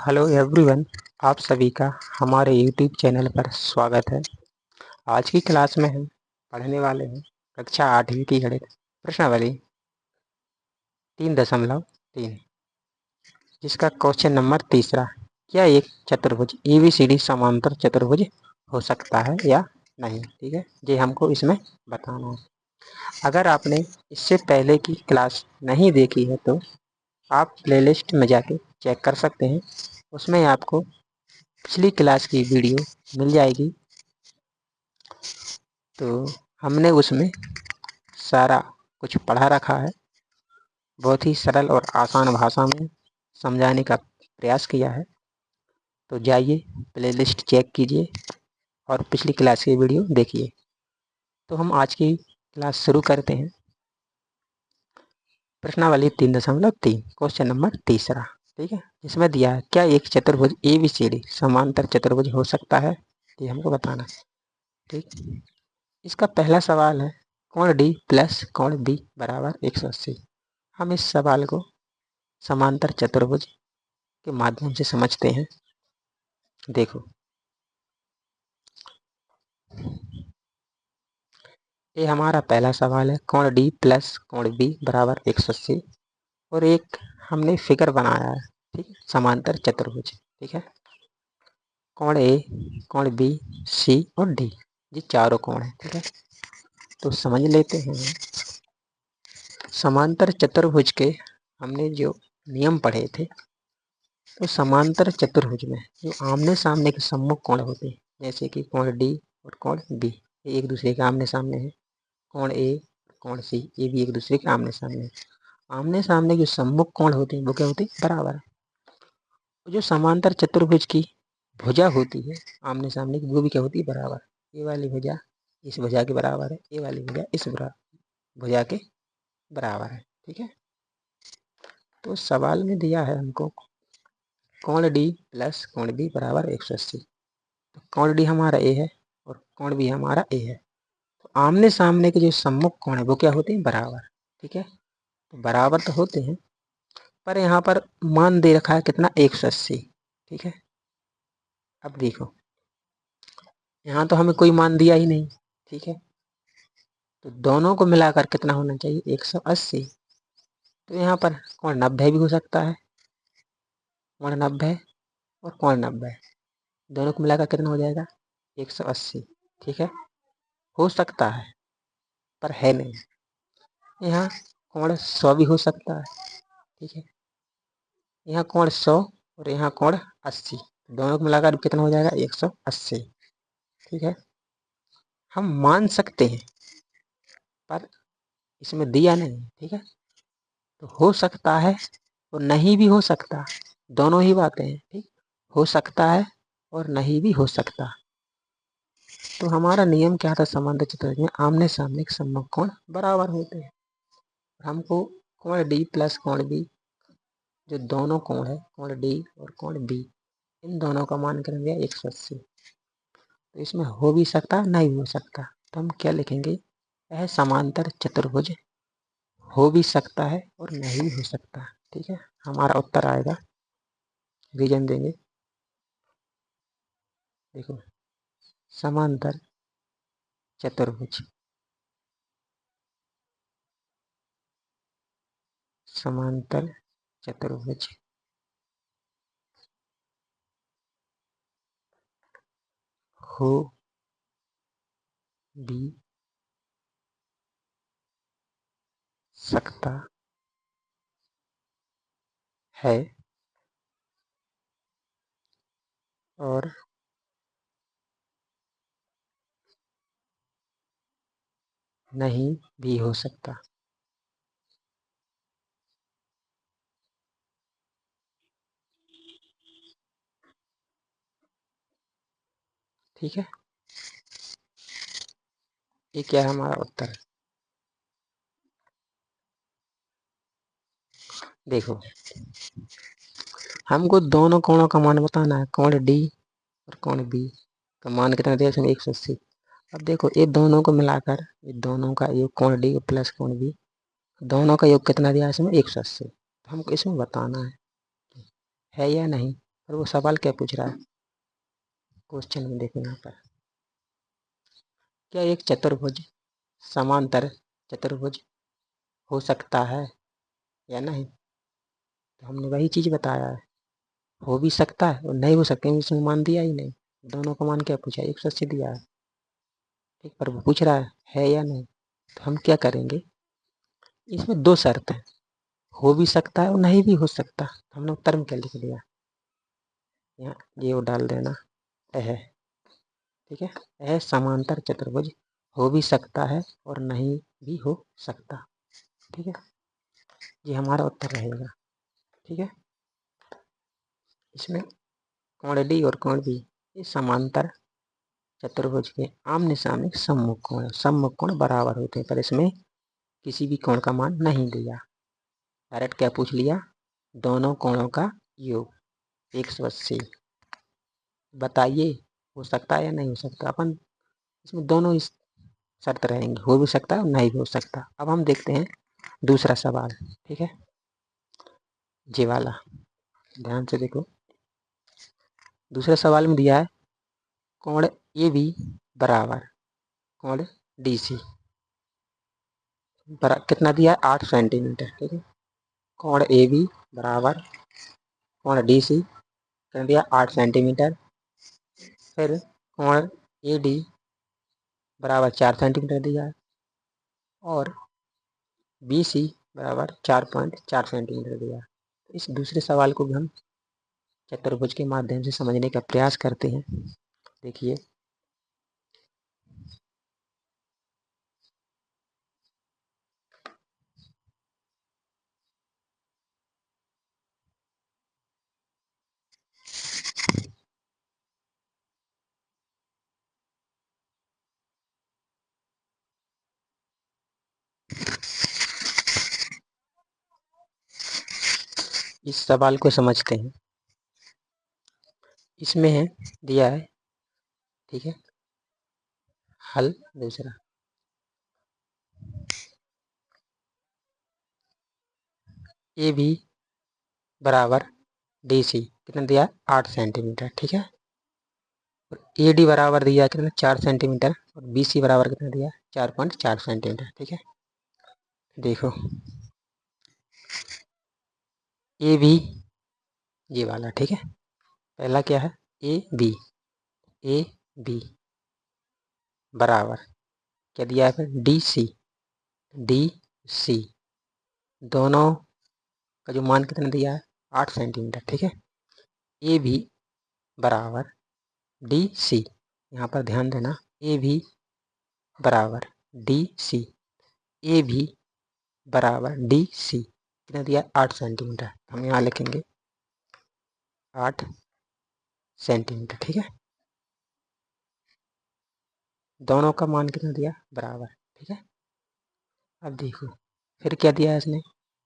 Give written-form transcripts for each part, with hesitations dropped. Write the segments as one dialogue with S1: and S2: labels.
S1: Hello everyone, आप सभी का हमारे यूट्यूब चैनल पर स्वागत है। आज की क्लास में हम पढ़ने वाले हैं कक्षा 8वीं की गणित प्रश्नावली 3.3, जिसका क्वेश्चन नंबर तीसरा, क्या एक चतुर्भुज एबीसीडी समांतर चतुर्भुज हो सकता है या नहीं। ठीक है, ये हमको इसमें बताना है। अगर आपने इससे पहले की क्लास नहीं देखी है तो आप प्लेलिस्ट में जाके चेक कर सकते हैं, उसमें आपको पिछली क्लास की वीडियो मिल जाएगी। तो हमने उसमें सारा कुछ पढ़ा रखा है, बहुत ही सरल और आसान भाषा में समझाने का प्रयास किया है। तो जाइए प्लेलिस्ट चेक कीजिए और पिछली क्लास की वीडियो देखिए। तो हम आज की क्लास शुरू करते हैं। प्रश्नावली 3.3, क्वेश्चन नंबर तीसरा। ठीक है, इसमें दिया है क्या एक चतुर्भुज एबीसीडी समांतर चतुर्भुज हो सकता है, ये हमको बताना है। ठीक, इसका पहला सवाल है कोण डी प्लस कोण बी बराबर 180। हम इस सवाल को समांतर चतुर्भुज के माध्यम से समझते हैं। देखो, ये हमारा पहला सवाल है, कोण डी प्लस कोण बी बराबर 180 और एक हमने फिगर बनाया है। ठीक, समांतर चतुर्भुज। ठीक है, कोण ए, कोण बी, सी और डी, ये चारों कोण है। ठीक है, तो समझ लेते हैं। समांतर चतुर्भुज के हमने जो नियम पढ़े थे, तो समांतर चतुर्भुज में जो आमने सामने के सम्मुख कोण होते हैं, जैसे कि कोण डी और कोण बी, ये एक दूसरे के आमने सामने है। कोण ए, कोण सी, ये भी एक दूसरे के आमने सामने है। आमने सामने जो सम्मुख कोण होते हैं वो क्या होते हैं, बराबर। जो समांतर चतुर्भुज की भुजा होती है आमने सामने की, वो भी क्या होती है, बराबर। ये वाली भुजा इस भुजा के बराबर है, ये वाली भुजा इस भुजा के बराबर है। ठीक है, तो सवाल में दिया है हमको कोण डी प्लस कोण बी बराबर 180। तो कोण डी हमारा ए है और कोण बी हमारा ए है। तो आमने सामने के जो सम्मुख कोण है वो क्या होते हैं, बराबर। ठीक है, तो बराबर तो होते हैं, पर यहाँ पर मान दे रखा है कितना, 180। ठीक है, अब देखो यहाँ तो हमें कोई मान दिया ही नहीं। ठीक है, तो दोनों को मिलाकर कितना होना चाहिए, 180। तो यहाँ पर कोण 90 भी हो सकता है, कोण 90 और कोण 90 दोनों को मिलाकर कितना हो जाएगा, 180। ठीक है, हो सकता है पर है नहीं। यहाँ कोण 100 भी हो सकता है। ठीक है, यहाँ कोण 100 और यहाँ कोण 80, दोनों को मिलाकर कितना हो जाएगा, 180। ठीक है, हम मान सकते हैं पर इसमें दिया नहीं। ठीक है, तो हो सकता है और नहीं भी हो सकता, दोनों ही बातें हैं। ठीक, हो सकता है और नहीं भी हो सकता। तो हमारा नियम क्या था, समांतर चतुर्भुज में आमने सामने के सम्मुख कोण बराबर होते हैं। हमको कोण डी प्लस कोण बी, जो दोनों कोण है कोण डी और कोण बी, इन दोनों का मान करेंगे 180। तो इसमें हो भी सकता नहीं भी हो सकता, तो हम क्या लिखेंगे, यह समांतर चतुर्भुज हो भी सकता है और नहीं भी हो सकता। ठीक है, हमारा उत्तर आएगा, रीजन देंगे। देखो, समांतर चतुर्भुज, समांतर चतुर्भुज हो भी सकता है और नहीं भी हो सकता। ठीक है, ये क्या है हमारा उत्तर। देखो, हमको दोनों कोणों का मान बताना है, कोण डी और कोण बी का मान कितना दिया इसमें, 180। अब देखो, ये दोनों को मिलाकर, ये दोनों का योग कोण डी प्लस कोण बी, दोनों का योग कितना दिया इसमें, 180। तो हमको इसमें बताना है या नहीं। और वो सवाल क्या पूछ रहा है क्वेश्चन में, देखो यहाँ पर, क्या एक चतुर्भुज समांतर चतुर्भुज हो सकता है या नहीं? तो हमने वही चीज़ बताया है, हो भी सकता है और नहीं हो सकता है, इसमें मान दिया ही नहीं। दोनों का मान क्या पूछा, 180 दिया है, ठीक, पर वो पूछ रहा है या नहीं। तो हम क्या करेंगे, इसमें दो शर्त है, हो भी सकता है और नहीं भी हो सकता। तो हमने उत्तर में क्या लिख दिया, यहाँ ये वो डाल देना है, ठीक है। यह समांतर चतुर्भुज हो भी सकता है और नहीं भी हो सकता, ठीक है, ये हमारा उत्तर रहेगा, ठीक है। इसमें कोण डी और कोण बी ये समांतर चतुर्भुज के आमने सामने सम्मुख कोण है, सम्मुख कोण बराबर होते हैं, पर इसमें किसी भी कोण का मान नहीं दिया, डायरेक्ट क्या पूछ लिया, दोनों कोणों का योग 180, बताइए हो सकता है या नहीं हो सकता। अपन इसमें दोनों इस शर्त रहेंगे, हो भी सकता है और नहीं भी हो सकता। अब हम देखते हैं दूसरा सवाल, ठीक है, ये वाला ध्यान से देखो। दूसरे सवाल में दिया है कोण ए बी बराबर कोण डी सी, कितना दिया है, 8 सेंटीमीटर, ठीक है। कोण ए बी बराबर कोण डी सी कितना दिया, 8 सेंटीमीटर। फिर कोण ए डी बराबर 4 सेंटीमीटर दिया है और बी सी बराबर 4.4 सेंटीमीटर दिया है। इस दूसरे सवाल को भी हम चतुर्भुज के माध्यम से समझने का प्रयास करते हैं। देखिए, इस सवाल को समझते हैं। इसमें है दिया है, ठीक है, हल दूसरा, ए बी बराबर डी सी कितना दिया, 8 सेंटीमीटर, ठीक है। और ए डी बराबर दिया कितना, 4 सेंटीमीटर और बी सी बराबर कितना दिया, 4.4 सेंटीमीटर, ठीक है। देखो ए बी ये वाला, ठीक है, पहला क्या है, ए बी बराबर क्या दिया है, फिर डी सी दोनों का जो मान कितना दिया है, 8 सेंटीमीटर, ठीक है। ए बी बराबर डी सी, यहाँ पर ध्यान देना, ए बी बराबर डी सी, ए बी बराबर डी सी कितना दिया, 8 सेंटीमीटर। हम यहाँ लिखेंगे 8 सेंटीमीटर, ठीक है। दोनों का मान कितना दिया, बराबर, ठीक है। अब देखो फिर क्या दिया है इसने,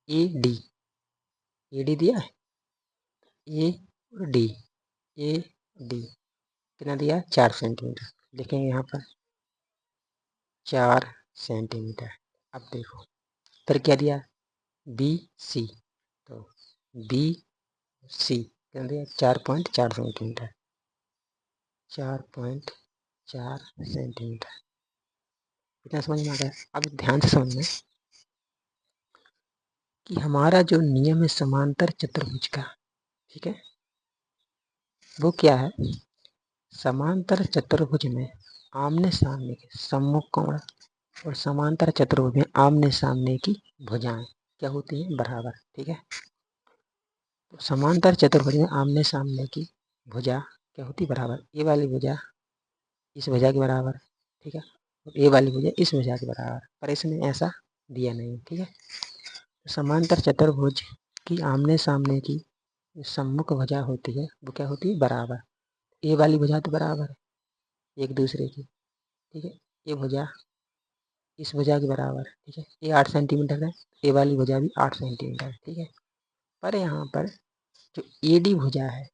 S1: ए डी दिया है, ए डी ए डी कितना दिया है, 4 सेंटीमीटर, लिखेंगे यहाँ पर 4 सेंटीमीटर। अब देखो फिर क्या दिया, बी सी, तो बी सी कितना दिया, 4.4 सेंटीमीटर, 4.4 सेंटीमीटर। इतना समझ में आ गया। अब ध्यान से समझना कि हमारा जो नियम है समांतर चतुर्भुज का, ठीक है, वो क्या है, समांतर चतुर्भुज में आमने सामने के सम्मुख कोण और समांतर चतुर्भुज में आमने सामने की भुजाएं क्या होती हैं, बराबर, ठीक है। तो समांतर चतुर्भुज में आमने सामने की भुजा क्या होती, बराबर, ए वाली भुजा इस भुजा के बराबर, ठीक है, और ए वाली भुजा इस भुजा के बराबर, पर इसमें ऐसा दिया नहीं, ठीक है। तो समांतर चतुर्भुज की आमने सामने की सम्मुख भुजा होती है वो क्या होती है, बराबर। ए वाली भुजा तो बराबर है एक दूसरे की, ठीक है, ये भुजा इस भुजा के बराबर, ठीक है, ये 8 सेंटीमीटर है, ए वाली भुजा भी 8 सेंटीमीटर, ठीक है। पर यहाँ पर जो ए डी भुजा है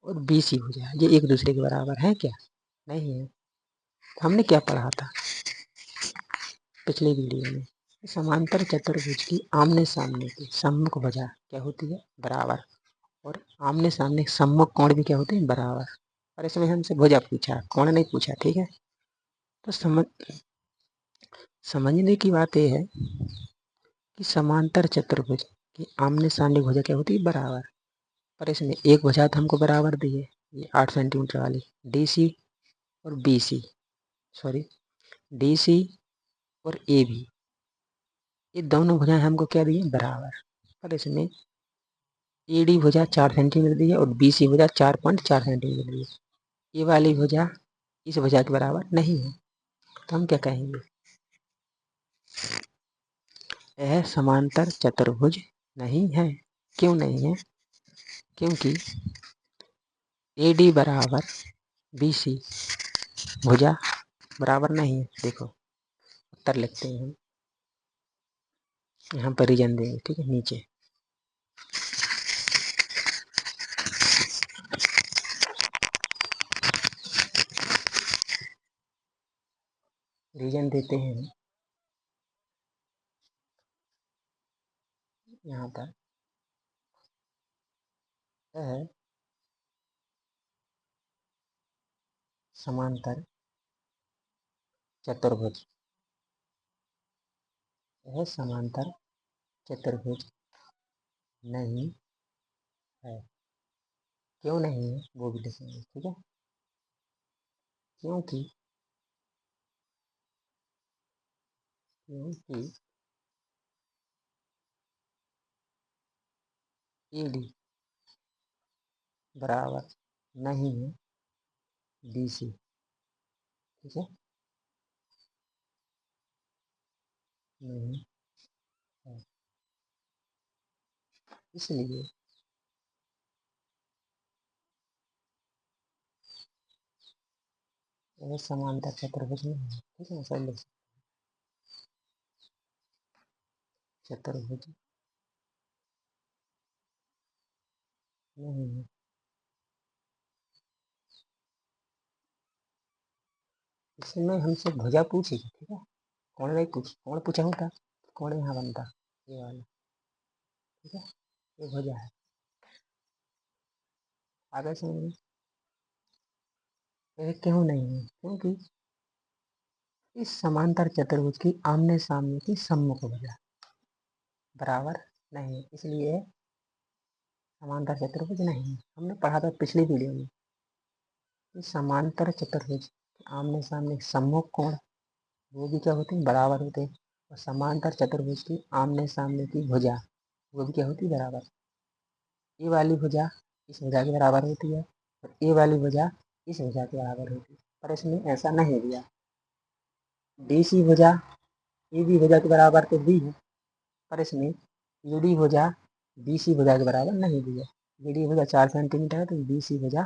S1: और बी सी भुजा है ये एक दूसरे के बराबर है क्या, नहीं है। तो हमने क्या पढ़ा था पिछले वीडियो में, समांतर चतुर्भुज की आमने सामने की सम्मुख भुजा क्या होती है, बराबर। और आमने सामने सम्मुख कोण भी क्या होते हैं, बराबर। और इसमें हमसे भुजा पूछा, कोण नहीं पूछा, ठीक है। तो समझने की बात यह है कि समांतर चतुर्भुज की आमने सामने भुजा क्या होती है, बराबर। पर इसमें एक भुजा तो हमको बराबर दी है, ये 8 सेंटीमीटर वाली डी सी और B C, sorry D C और ए बी, ये दोनों भुजाएं हमको क्या दी है, बराबर। पर इसमें ए डी भुजा 4 सेंटीमीटर दी है और बी सी भुजा 4.4 सेंटीमीटर दी है। ये वाली भुजा इस भुजा के बराबर नहीं है, तो हम क्या कहेंगे, यह समांतर चतुर्भुज नहीं है। क्यों नहीं है, क्योंकि ए डी बराबर बी सी भुजा बराबर नहीं है। देखो उत्तर लिखते हैं हम, यहाँ पर रीजन देंगे, ठीक है, नीचे रीजन देते हैं हम। यहाँ पर है समांतर चतुर्भुज, यह समांतर चतुर्भुज नहीं है। क्यों नहीं है वो भी लिखेंगे, ठीक है। क्योंकि क्योंकि ए डी बराबर नहीं है बी सी, ठीक है, नहीं है। इसलिए यह समांतर चतुर्भुज नहीं है, ठीक है। सर लिख चतुर्भुज नहीं है। इसमें हमसे भुजा पूछेगी, ठीक है, कौन नहीं पूछ, कौन पूछा होता, कौन यहाँ बनता, ये वाला, ठीक है, ये भुजा है। आगे समझ में, ये क्यों नहीं है, क्योंकि इस समांतर चतुर्भुज की आमने सामने की सम्मुख भुजा बराबर नहीं है, इसलिए समांतर चतुर्भुज नहीं है। हमने पढ़ा था पिछली वीडियो में कि समांतर चतुर्भुज आमने सामने सम्मुख कोण वो भी क्या होते हैं, बराबर होते हैं। और समांतर चतुर्भुज की आमने सामने की भुजा वो भी क्या होती है, बराबर। ये वाली भुजा इस भुजा के बराबर होती है और ये वाली भुजा इस भुजा के बराबर होती है। पर इसमें ऐसा नहीं दिया, डी सी भुजा ए बी भुजा के बराबर तो दी है, पर इसमें ए डी भुजा बी सी भुजा के बराबर नहीं दी है। ए डी भुजा 4 सेंटीमीटर है तो बी सी भुजा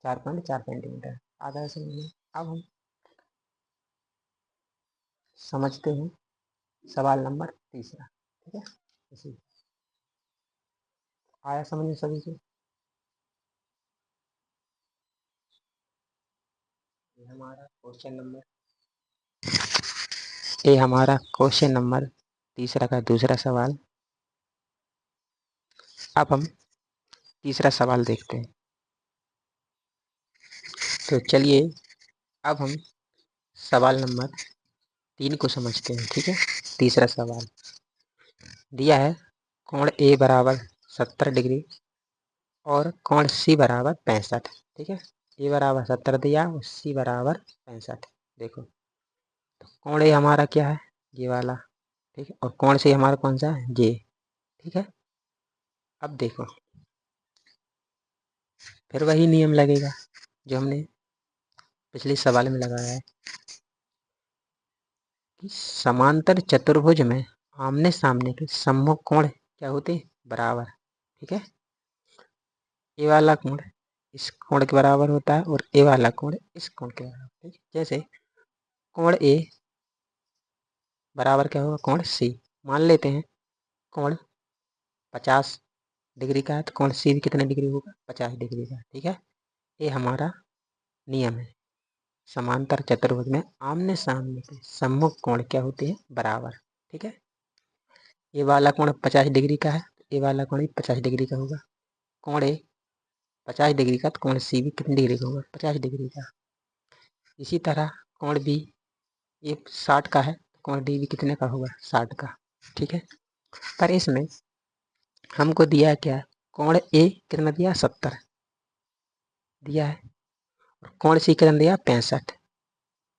S1: 4.4 सेंटीमीटर। आधा समझिए। अब हम समझते हैं सवाल नंबर तीसरा, ठीक है। इसी आया समझ में सभी को। ये हमारा क्वेश्चन नंबर तीसरा का दूसरा सवाल। अब हम तीसरा सवाल देखते हैं। तो चलिए अब हम सवाल नंबर 3 को समझते हैं, ठीक है। तीसरा सवाल दिया है, कोण ए बराबर 70 डिग्री और कोण सी बराबर 65, ठीक है। ए बराबर 70 दिया और सी बराबर 65। देखो तो कोण ए हमारा क्या है, ये वाला, ठीक है, और कोण सी हमारा कौन सा है, ये, ठीक है। अब देखो फिर वही नियम लगेगा जो हमने पिछले सवाल में लगाया है कि समांतर चतुर्भुज में आमने सामने के सम्मुख कोण क्या होते हैं, बराबर, ठीक है। ए वाला कोण इस कोण के बराबर होता है और ए वाला कोण इस कोण के बराबर, ठीक है। जैसे कोण ए बराबर क्या होगा, कोण सी। मान लेते हैं कोण 50 डिग्री का है तो कोण सी भी कितने डिग्री होगा, 50 डिग्री का, ठीक है। ये हमारा नियम है, समांतर चतुर्भुज में आमने सामने के सम्मुख कोण क्या होते हैं, बराबर, ठीक है। ये वाला कोण 50 डिग्री का है, ये वाला कोण भी 50 डिग्री का होगा। कोण ए 50 डिग्री का, तो कोण सी भी कितनी डिग्री का होगा? 50 डिग्री का। इसी तरह कोण बी ये 60 का है, कोण डी भी कितने का होगा? 60 का। ठीक है, पर इसमें हमको दिया क्या? कोण ए कितना दिया? 70 दिया है, और कोण सी कितना दिया? 65।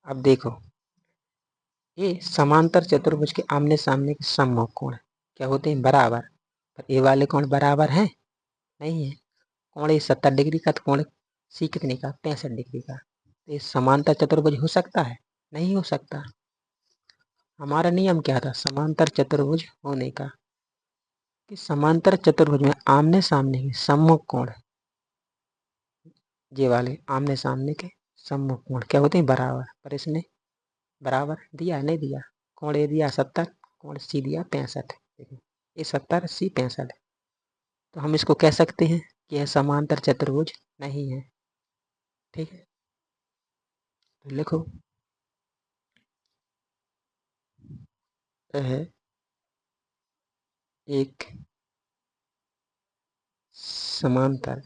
S1: अब देखो, ये समांतर चतुर्भुज के आमने सामने के सम्मुख कोण क्या होते हैं? बराबर। पर ये वाले कोण बराबर हैं? नहीं है। कोण ए 70 डिग्री का, तो कोण सी कितने का? 65 डिग्री का। ये समांतर चतुर्भुज हो सकता है? नहीं हो सकता। हमारा नियम क्या था समांतर चतुर्भुज होने का? कि समांतर चतुर्भुज में आमने सामने के सम्मुख कोण, ये वाले आमने सामने के सम्मुख कोण क्या होते हैं? बराबर। पर इसने बराबर दिया नहीं दिया? कोण ए दिया 70, कोण सी दिया 65। देखो ये 70 सी 65, तो हम इसको कह सकते हैं कि यह समांतर चतुर्भुज नहीं है। ठीक है, तो लिखो यह एक समांतर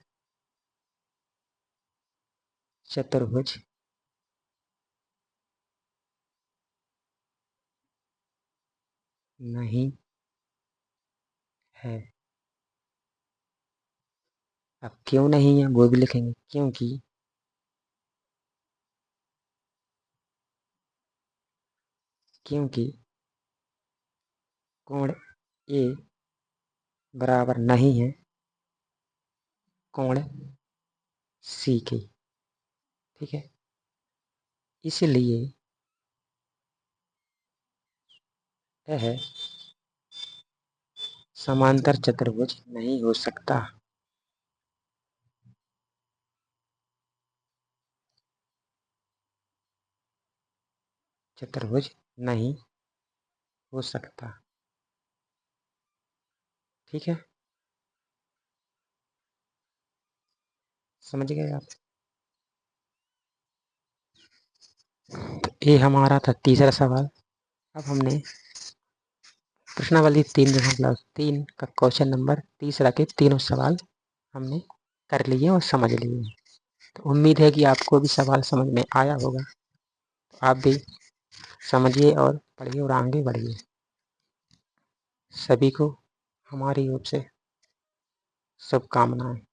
S1: चतुर्भुज नहीं है। अब क्यों नहीं है वो भी लिखेंगे, क्योंकि कोण ए बराबर नहीं है कोण सी के। ठीक है, इसलिए यह समांतर चतुर्भुज नहीं हो सकता। चतुर्भुज नहीं हो सकता। ठीक है, समझ गए आप? तो ये हमारा था तीसरा सवाल। अब हमने प्रश्नावली 3 का क्वेश्चन नंबर तीसरा के तीनों सवाल हमने कर लिए और समझ लिए। तो उम्मीद है कि आपको भी सवाल समझ में आया होगा। तो आप भी समझिए और पढ़िए और आगे बढ़िए। सभी को हमारी ओर से शुभकामनाएं।